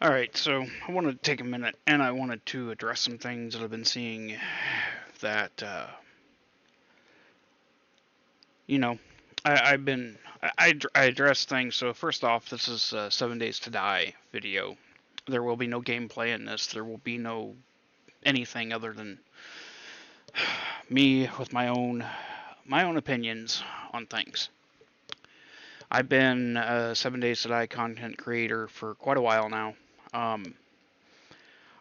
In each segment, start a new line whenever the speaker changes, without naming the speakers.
Alright, so I wanted to take a minute and I wanted to address some things that I've been seeing that, you know, I've been. I address things. So, first off, this is a 7 Days to Die video. There will be no gameplay in this, there will be no anything other than me with my own opinions on things. I've been a 7 Days to Die content creator for quite a while now. Um,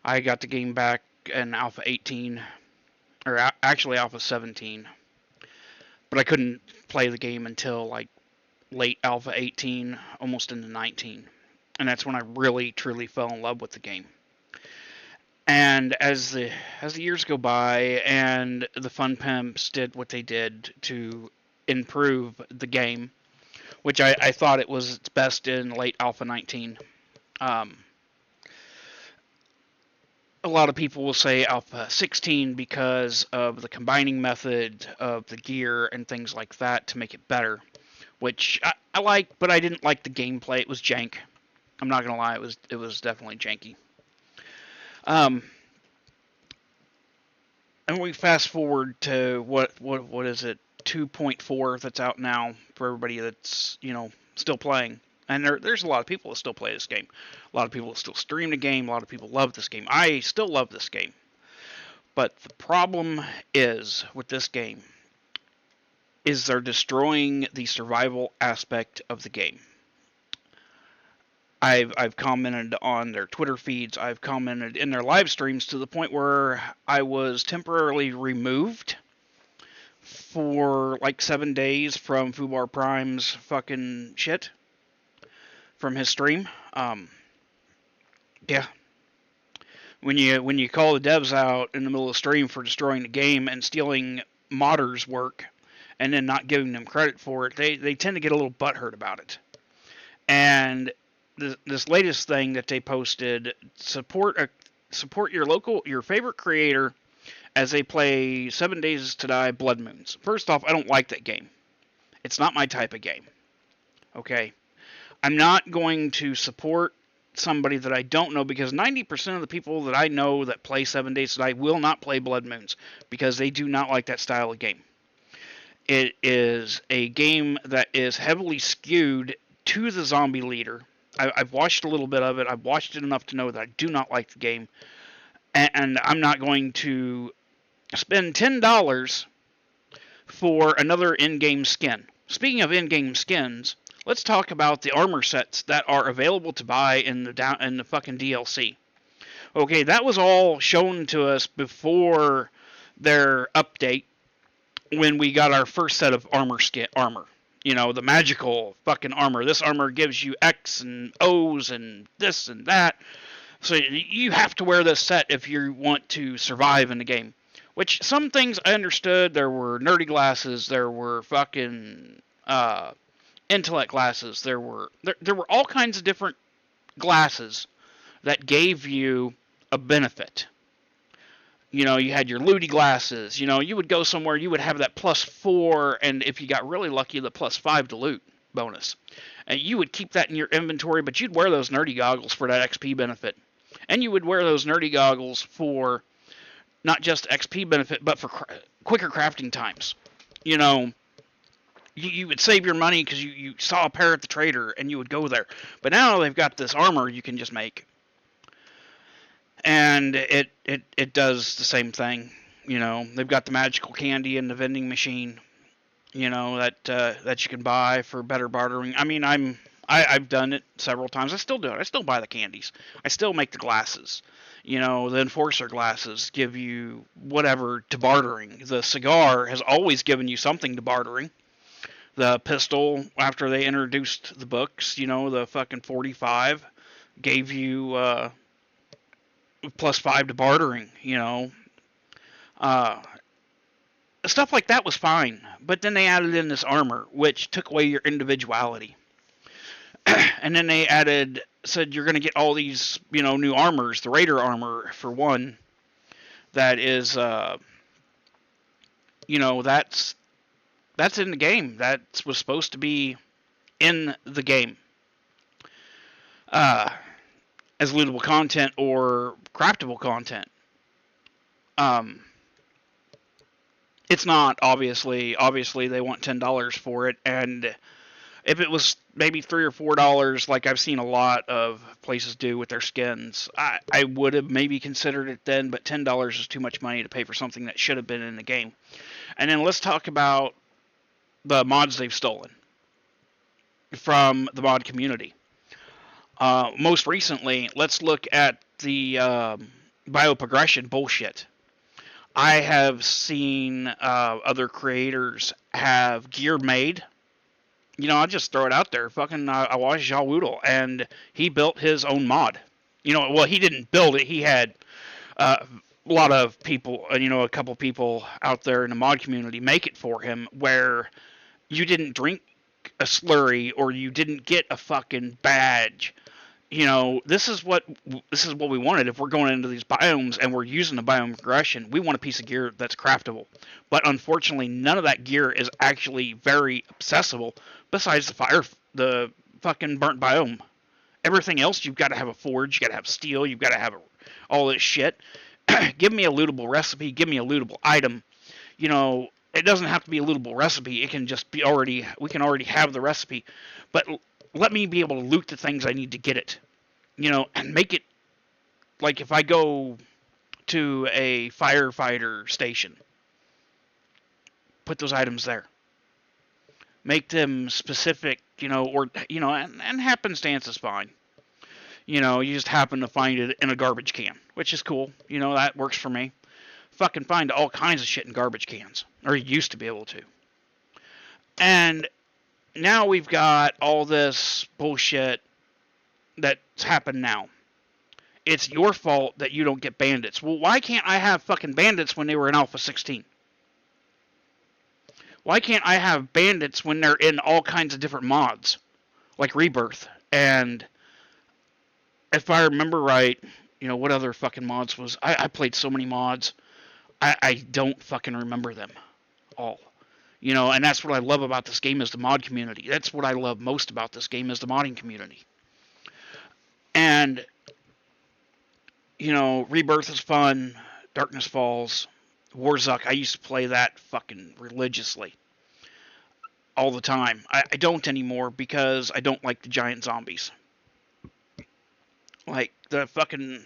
I got the game back in Alpha 18, or actually Alpha 17, but I couldn't play the game until like late Alpha 18, almost into 19, and that's when I really truly fell in love with the game. And as the years go by, and the Fun Pimps did what they did to improve the game, which I thought it was its best in late Alpha 19. Um, a lot of people will say Alpha 16 because of the combining method of the gear and things like that to make it better, which I like, but I didn't like the gameplay. It was jank. I'm not gonna lie, it was definitely janky. Um, and we fast forward to what is it, 2.4 that's out now for everybody that's still playing. And there's a lot of people that still play this game. A lot of people that still stream the game. A lot of people love this game. I still love this game. But the problem is with this game is they're destroying the survival aspect of the game. I've commented on their Twitter feeds. I've commented in their live streams to the point where I was temporarily removed for like 7 days from Fubar Prime's fucking shit from his stream. Yeah, when you call the devs out in the middle of the stream for destroying the game and stealing modders' work and then not giving them credit for it, they tend to get a little butthurt about it. And this latest thing that they posted, support your favorite creator as they play 7 Days to Die Blood Moons. First off, I don't like that game. It's not my type of game. Okay, I'm not going to support somebody that I don't know, because 90% of the people that I know that play 7 Days to Die will not play Blood Moons because they do not like that style of game. It is a game that is heavily skewed to the zombie leader. I've watched a little bit of it. I've watched it enough to know that I do not like the game, and I'm not going to spend $10 for another in-game skin. Speaking of in-game skins, let's talk about the armor sets that are available to buy in the fucking DLC. Okay, that was all shown to us before their update when we got our first set of armor. You know, the magical fucking armor. This armor gives you X and O's and this and that. So you have to wear this set if you want to survive in the game. Which some things I understood. There were nerdy glasses. There were fucking intellect glasses. There were all kinds of different glasses that gave you a benefit. You know, you had your looty glasses. You know, you would go somewhere, you would have that +4, and if you got really lucky, the +5 to loot bonus. And you would keep that in your inventory, but you'd wear those nerdy goggles for that XP benefit. And you would wear those nerdy goggles for not just XP benefit, but for quicker crafting times. You know, you would save your money because you saw a pair at the trader and you would go there. But now they've got this armor you can just make, and it does the same thing. You know, they've got the magical candy in the vending machine. You know that you can buy for better bartering. I mean, I've done it several times. I still do it. I still buy the candies. I still make the glasses. You know, the enforcer glasses give you whatever to bartering. The cigar has always given you something to bartering. The pistol, after they introduced the books, you know, the fucking 45 gave you +5 to bartering, you know. Uh, Stuff like that was fine, but then they added in this armor, which took away your individuality. And then they said you're going to get all these, you know, new armors. The Raider armor, for one, that is, you know, that's in the game. That was supposed to be in the game. Uh, as lootable content or craftable content. Um, it's not, obviously. Obviously, they want $10 for it, and if it was maybe $3 or $4, like I've seen a lot of places do with their skins, I would have maybe considered it then, but $10 is too much money to pay for something that should have been in the game. And then let's talk about the mods they've stolen from the mod community. Most recently, let's look at the bioprogression bullshit. I have seen other creators have gear made. I'll just throw it out there. Fucking, I watched Jawoodle, and he built his own mod. Well, he didn't build it. He had a lot of people, a couple people out there in the mod community make it for him, where you didn't drink a slurry or you didn't get a fucking badge. This is what we wanted. If we're going into these biomes and we're using the biome progression, we want a piece of gear that's craftable. But unfortunately, none of that gear is actually very accessible. Besides the fucking burnt biome, everything else you've got to have a forge, you got to have steel, you've got to have all this shit. Give me a lootable recipe. Give me a lootable item. It doesn't have to be a lootable recipe. It can just be we can already have the recipe, but let me be able to loot the things I need to get it, and make it like if I go to a firefighter station, put those items there. Make them specific, and happenstance is fine. You just happen to find it in a garbage can, which is cool. That works for me. Fucking find all kinds of shit in garbage cans, or you used to be able to. And now we've got all this bullshit that's happened now. It's your fault that you don't get bandits. Well, why can't I have fucking bandits when they were in Alpha 16? Why can't I have bandits when they're in all kinds of different mods? Like Rebirth. And if I remember right, what other fucking mods was... I played so many mods. I don't fucking remember them all. And that's what I love about this game is the mod community. That's what I love most about this game is the modding community. And, Rebirth is fun. Darkness Falls. Warzuk, I used to play that fucking religiously. All the time. I don't anymore because I don't like the giant zombies. Like, the fucking...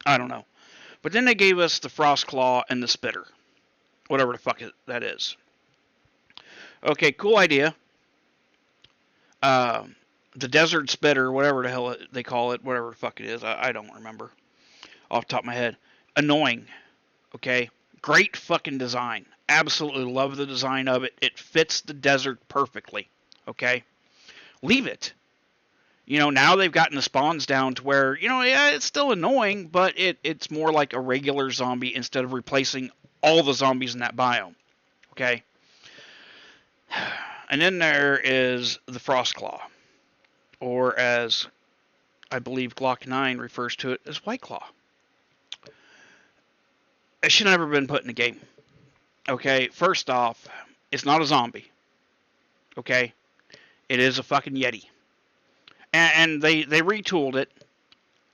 I don't know. But then they gave us the Frostclaw and the Spitter. Whatever the fuck that is. Okay, cool idea. The Desert Spitter, whatever the hell they call it, whatever the fuck it is, I don't remember off the top of my head. Annoying. Okay? Great fucking design. Absolutely love the design of it. It fits the desert perfectly. Okay? Leave it. Now they've gotten the spawns down to where, yeah, it's still annoying, but it's more like a regular zombie instead of replacing all the zombies in that biome. Okay? And then there is the Frostclaw. Or as I believe Glock 9 refers to it as White Claw. It should have never been put in a game. Okay? First off, it's not a zombie. Okay? It is a fucking Yeti. And they retooled it.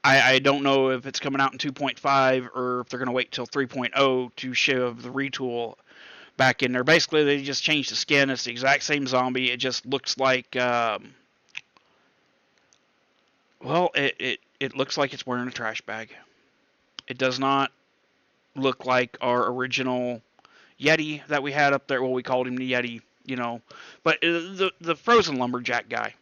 I don't know if it's coming out in 2.5 or if they're going to wait till 3.0 to shove the retool back in there. Basically, they just changed the skin. It's the exact same zombie. It just looks like... it looks like it's wearing a trash bag. It does not look like our original Yeti that we had up there. Well, we called him the Yeti, But the frozen lumberjack guy,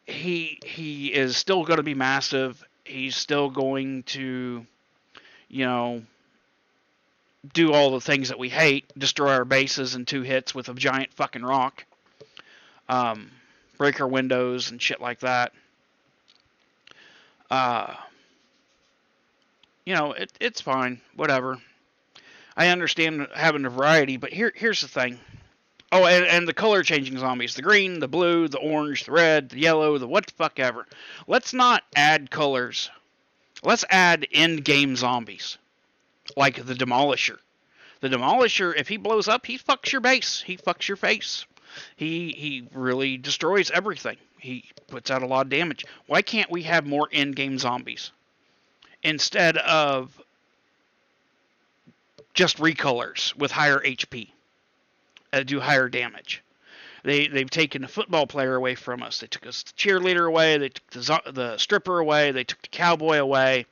he is still going to be massive. He's still going to, do all the things that we hate. Destroy our bases in 2 hits with a giant fucking rock. Break our windows and shit like that. It's fine. Whatever. I understand having a variety, but here's the thing. Oh, and the color changing zombies. The green, the blue, the orange, the red, the yellow, the what the fuck ever. Let's not add colors. Let's add end-game zombies. Like the Demolisher. The Demolisher, if he blows up, he fucks your base. He fucks your face. He really destroys everything. He puts out a lot of damage. Why can't we have more in-game zombies instead of just recolors with higher HP that do higher damage? They've taken the football player away from us. They took us the cheerleader away. They took the stripper away. They took the cowboy away.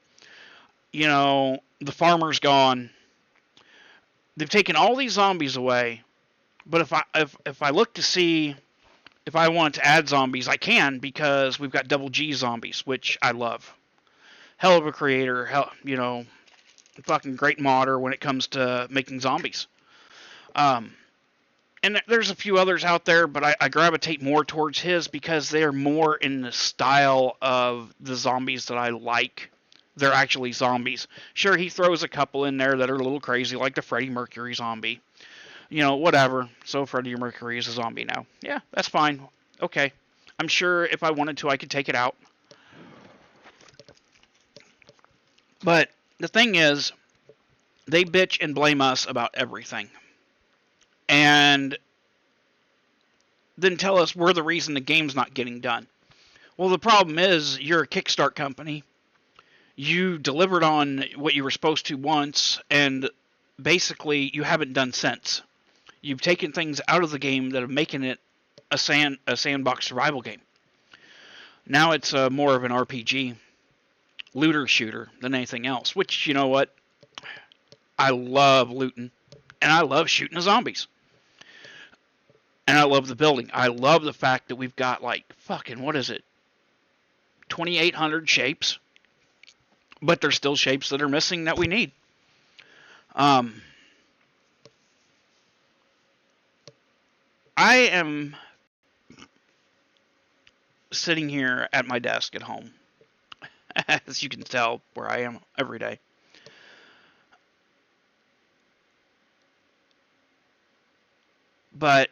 You know, the farmer's gone. They've taken all these zombies away. But if I look to see if I want to add zombies, I can, because we've got Double G zombies, which I love. Hell of a creator, fucking great modder when it comes to making zombies. And there's a few others out there, but I gravitate more towards his because they are more in the style of the zombies that I like. They're actually zombies. Sure, he throws a couple in there that are a little crazy, like the Freddie Mercury zombie. Whatever. So Freddie Mercury is a zombie now. Yeah, that's fine. Okay. I'm sure if I wanted to, I could take it out. But the thing is, they bitch and blame us about everything. And then tell us we're the reason the game's not getting done. Well, the problem is, you're a Kickstart company. You delivered on what you were supposed to once, and basically you haven't done since. You've taken things out of the game that are making it a sandbox survival game. Now it's more of an RPG, looter shooter than anything else. Which, you know what? I love looting, and I love shooting the zombies. And I love the building. I love the fact that we've got what is it? 2,800 shapes. But there's still shapes that are missing that we need. I am sitting here at my desk at home, as you can tell where I am every day. But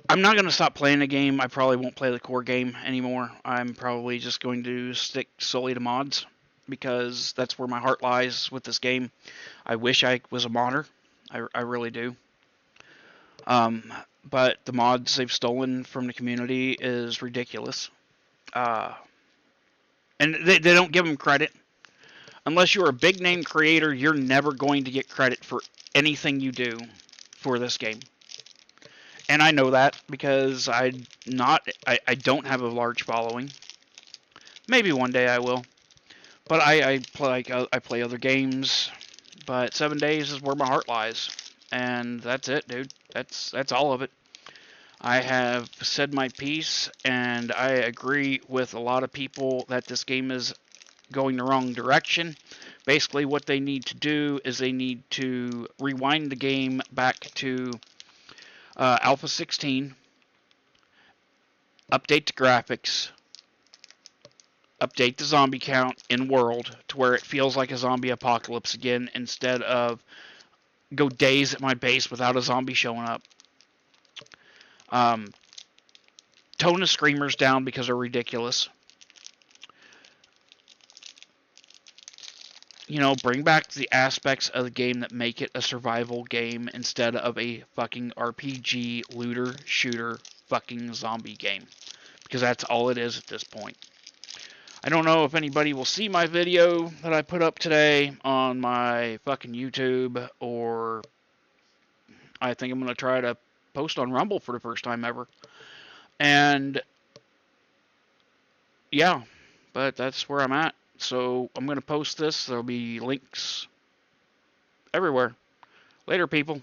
I'm not going to stop playing the game. I probably won't play the core game anymore. I'm probably just going to stick solely to mods, because that's where my heart lies with this game. I wish I was a modder. I really do. But the mods they've stolen from the community is ridiculous. And they don't give them credit. Unless you're a big name creator, you're never going to get credit for anything you do for this game. And I know that because I don't have a large following. Maybe one day I will. But I play other games. But 7 days is where my heart lies. And that's it, dude. That's all of it. I have said my piece, and I agree with a lot of people that this game is going the wrong direction. Basically, what they need to do is they need to rewind the game back to Alpha 16, update the graphics, update the zombie count in world to where it feels like a zombie apocalypse again, instead of go days at my base without a zombie showing up. Tone the screamers down because they're ridiculous. Bring back the aspects of the game that make it a survival game instead of a fucking RPG, looter, shooter, fucking zombie game. Because that's all it is at this point. I don't know if anybody will see my video that I put up today on my fucking YouTube, or I think I'm going to try to post on Rumble for the first time ever. And yeah, but that's where I'm at. So I'm going to post this. There'll be links everywhere. Later, people.